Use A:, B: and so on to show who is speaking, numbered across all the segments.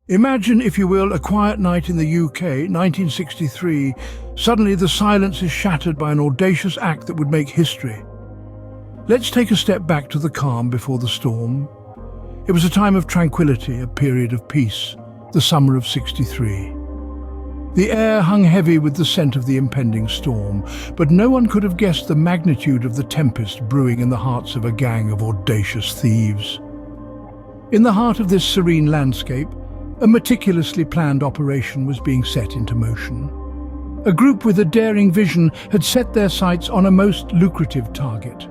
A: Imagine, if you will, a quiet night in the UK, 1963. Suddenly the silence is shattered by an audacious act that would make history. Let's take a step back to the calm before the storm. It was a time of tranquility, a period of peace, the summer of '63. The air hung heavy with the scent of the impending storm, but no one could have guessed the magnitude of the tempest brewing in the hearts of a gang of audacious thieves. In the heart of this serene landscape, a meticulously planned operation was being set into motion. A group with a daring vision had set their sights on a most lucrative target.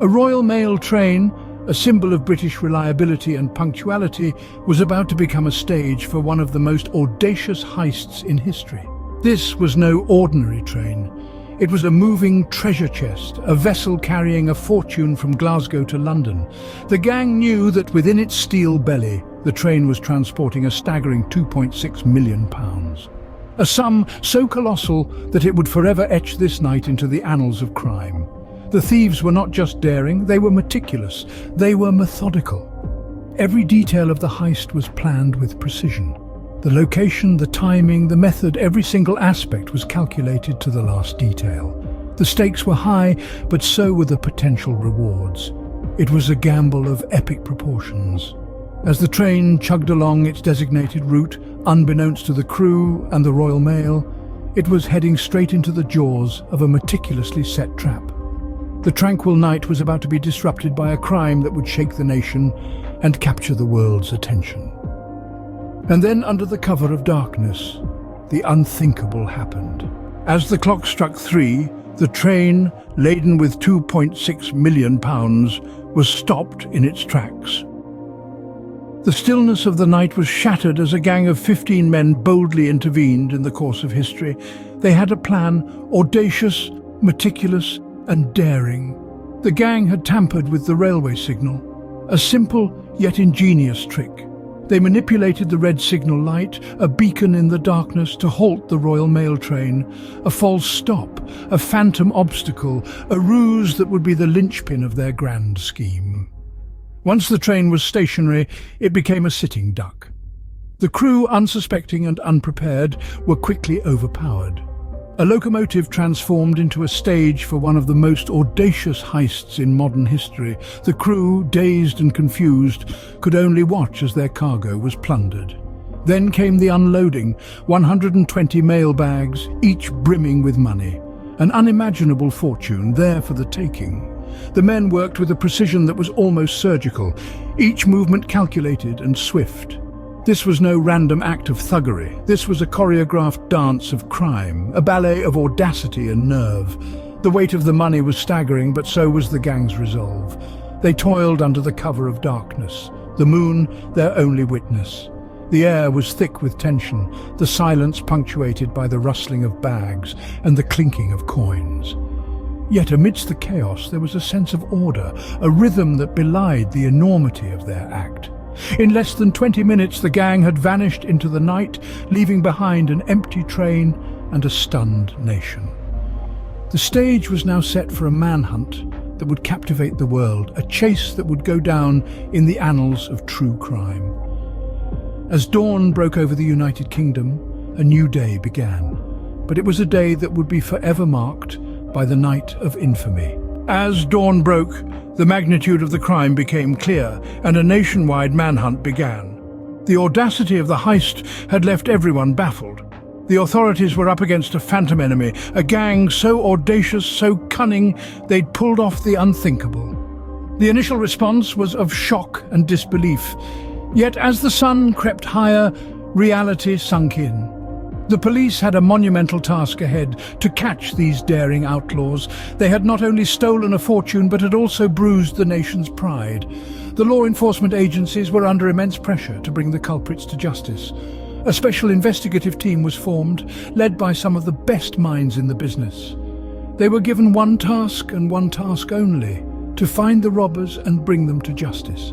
A: A Royal Mail train, a symbol of British reliability and punctuality, was about to become a stage for one of the most audacious heists in history. This was no ordinary train. It was a moving treasure chest, a vessel carrying a fortune from Glasgow to London. The gang knew that within its steel belly, the train was transporting a staggering £2.6 million. A sum so colossal that it would forever etch this night into the annals of crime. The thieves were not just daring, they were meticulous, they were methodical. Every detail of the heist was planned with precision. The location, the timing, the method, every single aspect was calculated to the last detail. The stakes were high, but so were the potential rewards. It was a gamble of epic proportions. As the train chugged along its designated route, unbeknownst to the crew and the Royal Mail, it was heading straight into the jaws of a meticulously set trap. The tranquil night was about to be disrupted by a crime that would shake the nation and capture the world's attention. And then, under the cover of darkness, the unthinkable happened. As the clock struck 3, the train, laden with £2.6 million, was stopped in its tracks. The stillness of the night was shattered as a gang of 15 men boldly intervened in the course of history. They had a plan, audacious, meticulous, and daring. The gang had tampered with the railway signal, a simple yet ingenious trick. They manipulated the red signal light, a beacon in the darkness, to halt the Royal Mail train, a false stop, a phantom obstacle, a ruse that would be the linchpin of their grand scheme. Once the train was stationary, it became a sitting duck. The crew, unsuspecting and unprepared, were quickly overpowered. A locomotive transformed into a stage for one of the most audacious heists in modern history. The crew, dazed and confused, could only watch as their cargo was plundered. Then came the unloading, 120 mail bags, each brimming with money. An unimaginable fortune there for the taking. The men worked with a precision that was almost surgical, each movement calculated and swift. This was no random act of thuggery. This was a choreographed dance of crime, a ballet of audacity and nerve. The weight of the money was staggering, but so was the gang's resolve. They toiled under the cover of darkness, the moon their only witness. The air was thick with tension, the silence punctuated by the rustling of bags and the clinking of coins. Yet amidst the chaos there was a sense of order, a rhythm that belied the enormity of their act. In less than 20 minutes the gang had vanished into the night, leaving behind an empty train and a stunned nation. The stage was now set for a manhunt that would captivate the world, a chase that would go down in the annals of true crime. As dawn broke over the United Kingdom, a new day began. But it was a day that would be forever marked by the Night of Infamy. As dawn broke, the magnitude of the crime became clear, and a nationwide manhunt began. The audacity of the heist had left everyone baffled. The authorities were up against a phantom enemy, a gang so audacious, so cunning, they'd pulled off the unthinkable. The initial response was of shock and disbelief. Yet as the sun crept higher, reality sunk in. The police had a monumental task ahead, to catch these daring outlaws. They had not only stolen a fortune, but had also bruised the nation's pride. The law enforcement agencies were under immense pressure to bring the culprits to justice. A special investigative team was formed, led by some of the best minds in the business. They were given one task and one task only: to find the robbers and bring them to justice.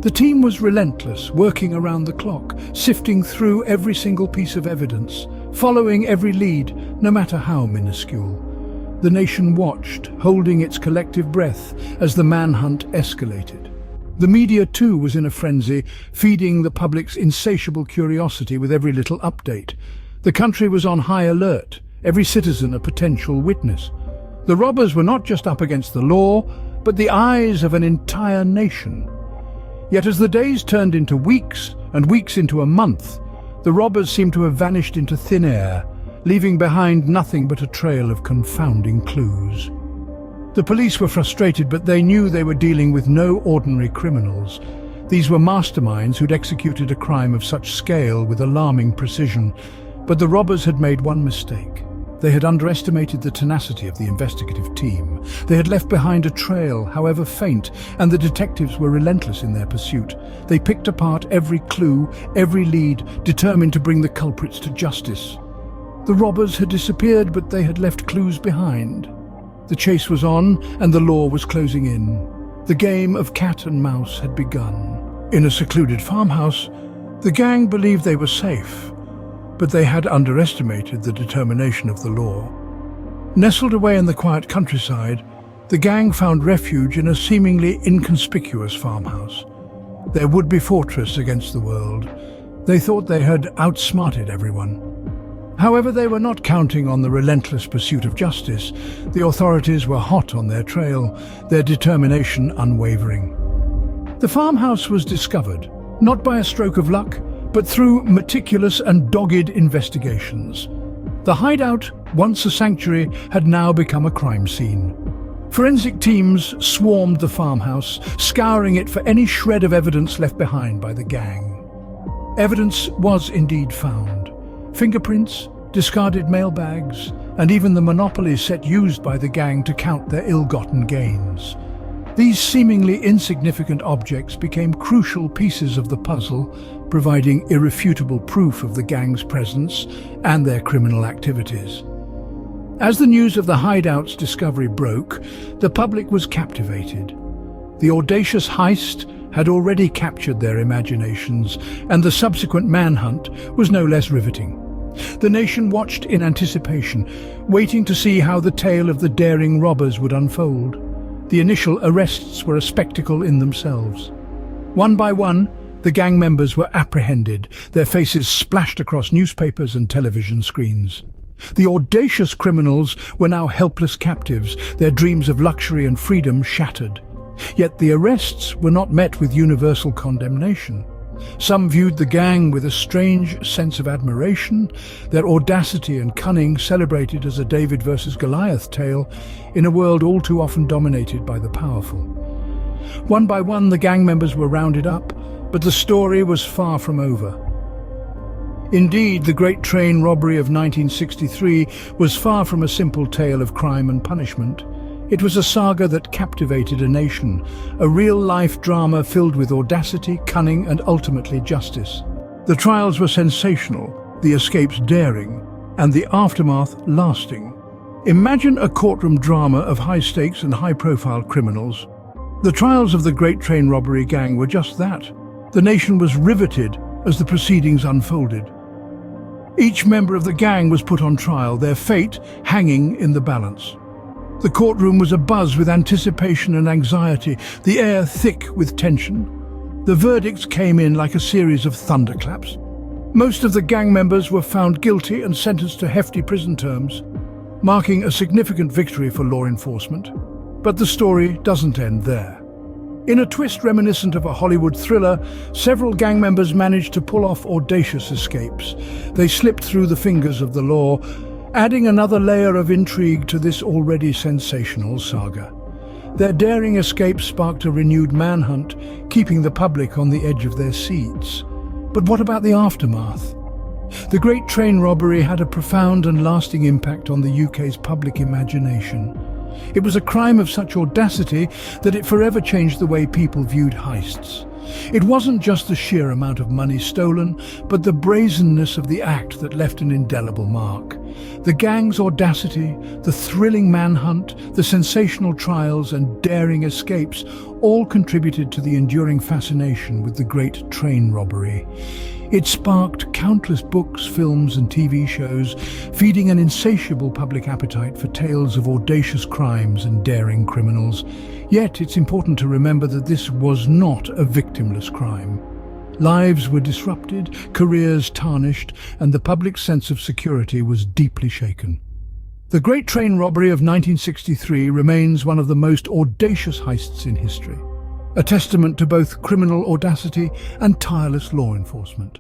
A: The team was relentless, working around the clock, sifting through every single piece of evidence, following every lead, no matter how minuscule. The nation watched, holding its collective breath as the manhunt escalated. The media too was in a frenzy, feeding the public's insatiable curiosity with every little update. The country was on high alert, every citizen a potential witness. The robbers were not just up against the law, but the eyes of an entire nation. Yet as the days turned into weeks, and weeks into a month, the robbers seemed to have vanished into thin air, leaving behind nothing but a trail of confounding clues. The police were frustrated, but they knew they were dealing with no ordinary criminals. These were masterminds who'd executed a crime of such scale with alarming precision. But the robbers had made one mistake. They had underestimated the tenacity of the investigative team. They had left behind a trail, however faint, and the detectives were relentless in their pursuit. They picked apart every clue, every lead, determined to bring the culprits to justice. The robbers had disappeared, but they had left clues behind. The chase was on, and the law was closing in. The game of cat and mouse had begun. In a secluded farmhouse, the gang believed they were safe, but they had underestimated the determination of the law. Nestled away in the quiet countryside, the gang found refuge in a seemingly inconspicuous farmhouse, their would-be fortress against the world. They thought they had outsmarted everyone. However, they were not counting on the relentless pursuit of justice. The authorities were hot on their trail, their determination unwavering. The farmhouse was discovered, not by a stroke of luck, but through meticulous and dogged investigations. The hideout, once a sanctuary, had now become a crime scene. Forensic teams swarmed the farmhouse, scouring it for any shred of evidence left behind by the gang. Evidence was indeed found. Fingerprints, discarded mailbags, and even the Monopoly set used by the gang to count their ill-gotten gains. These seemingly insignificant objects became crucial pieces of the puzzle, providing irrefutable proof of the gang's presence and their criminal activities. As the news of the hideout's discovery broke, the public was captivated. The audacious heist had already captured their imaginations, and the subsequent manhunt was no less riveting. The nation watched in anticipation, waiting to see how the tale of the daring robbers would unfold. The initial arrests were a spectacle in themselves. One by one, the gang members were apprehended, their faces splashed across newspapers and television screens. The audacious criminals were now helpless captives, their dreams of luxury and freedom shattered. Yet the arrests were not met with universal condemnation. Some viewed the gang with a strange sense of admiration, their audacity and cunning celebrated as a David versus Goliath tale in a world all too often dominated by the powerful. One by one, the gang members were rounded up, but the story was far from over. Indeed, the Great Train Robbery of 1963 was far from a simple tale of crime and punishment. It was a saga that captivated a nation, a real-life drama filled with audacity, cunning, and ultimately justice. The trials were sensational, the escapes daring, and the aftermath lasting. Imagine a courtroom drama of high stakes and high-profile criminals. The trials of the Great Train Robbery gang were just that. The nation was riveted as the proceedings unfolded. Each member of the gang was put on trial, their fate hanging in the balance. The courtroom was abuzz with anticipation and anxiety, the air thick with tension. The verdicts came in like a series of thunderclaps. Most of the gang members were found guilty and sentenced to hefty prison terms, marking a significant victory for law enforcement. But the story doesn't end there. In a twist reminiscent of a Hollywood thriller, several gang members managed to pull off audacious escapes. They slipped through the fingers of the law, adding another layer of intrigue to this already sensational saga. Their daring escape sparked a renewed manhunt, keeping the public on the edge of their seats. But what about the aftermath? The Great Train Robbery had a profound and lasting impact on the UK's public imagination. It was a crime of such audacity that it forever changed the way people viewed heists. It wasn't just the sheer amount of money stolen, but the brazenness of the act that left an indelible mark. The gang's audacity, the thrilling manhunt, the sensational trials and daring escapes all contributed to the enduring fascination with the Great Train Robbery. It sparked countless books, films and TV shows, feeding an insatiable public appetite for tales of audacious crimes and daring criminals. Yet it's important to remember that this was not a victimless crime. Lives were disrupted, careers tarnished, and the public sense of security was deeply shaken. The Great Train Robbery of 1963 remains one of the most audacious heists in history, a testament to both criminal audacity and tireless law enforcement.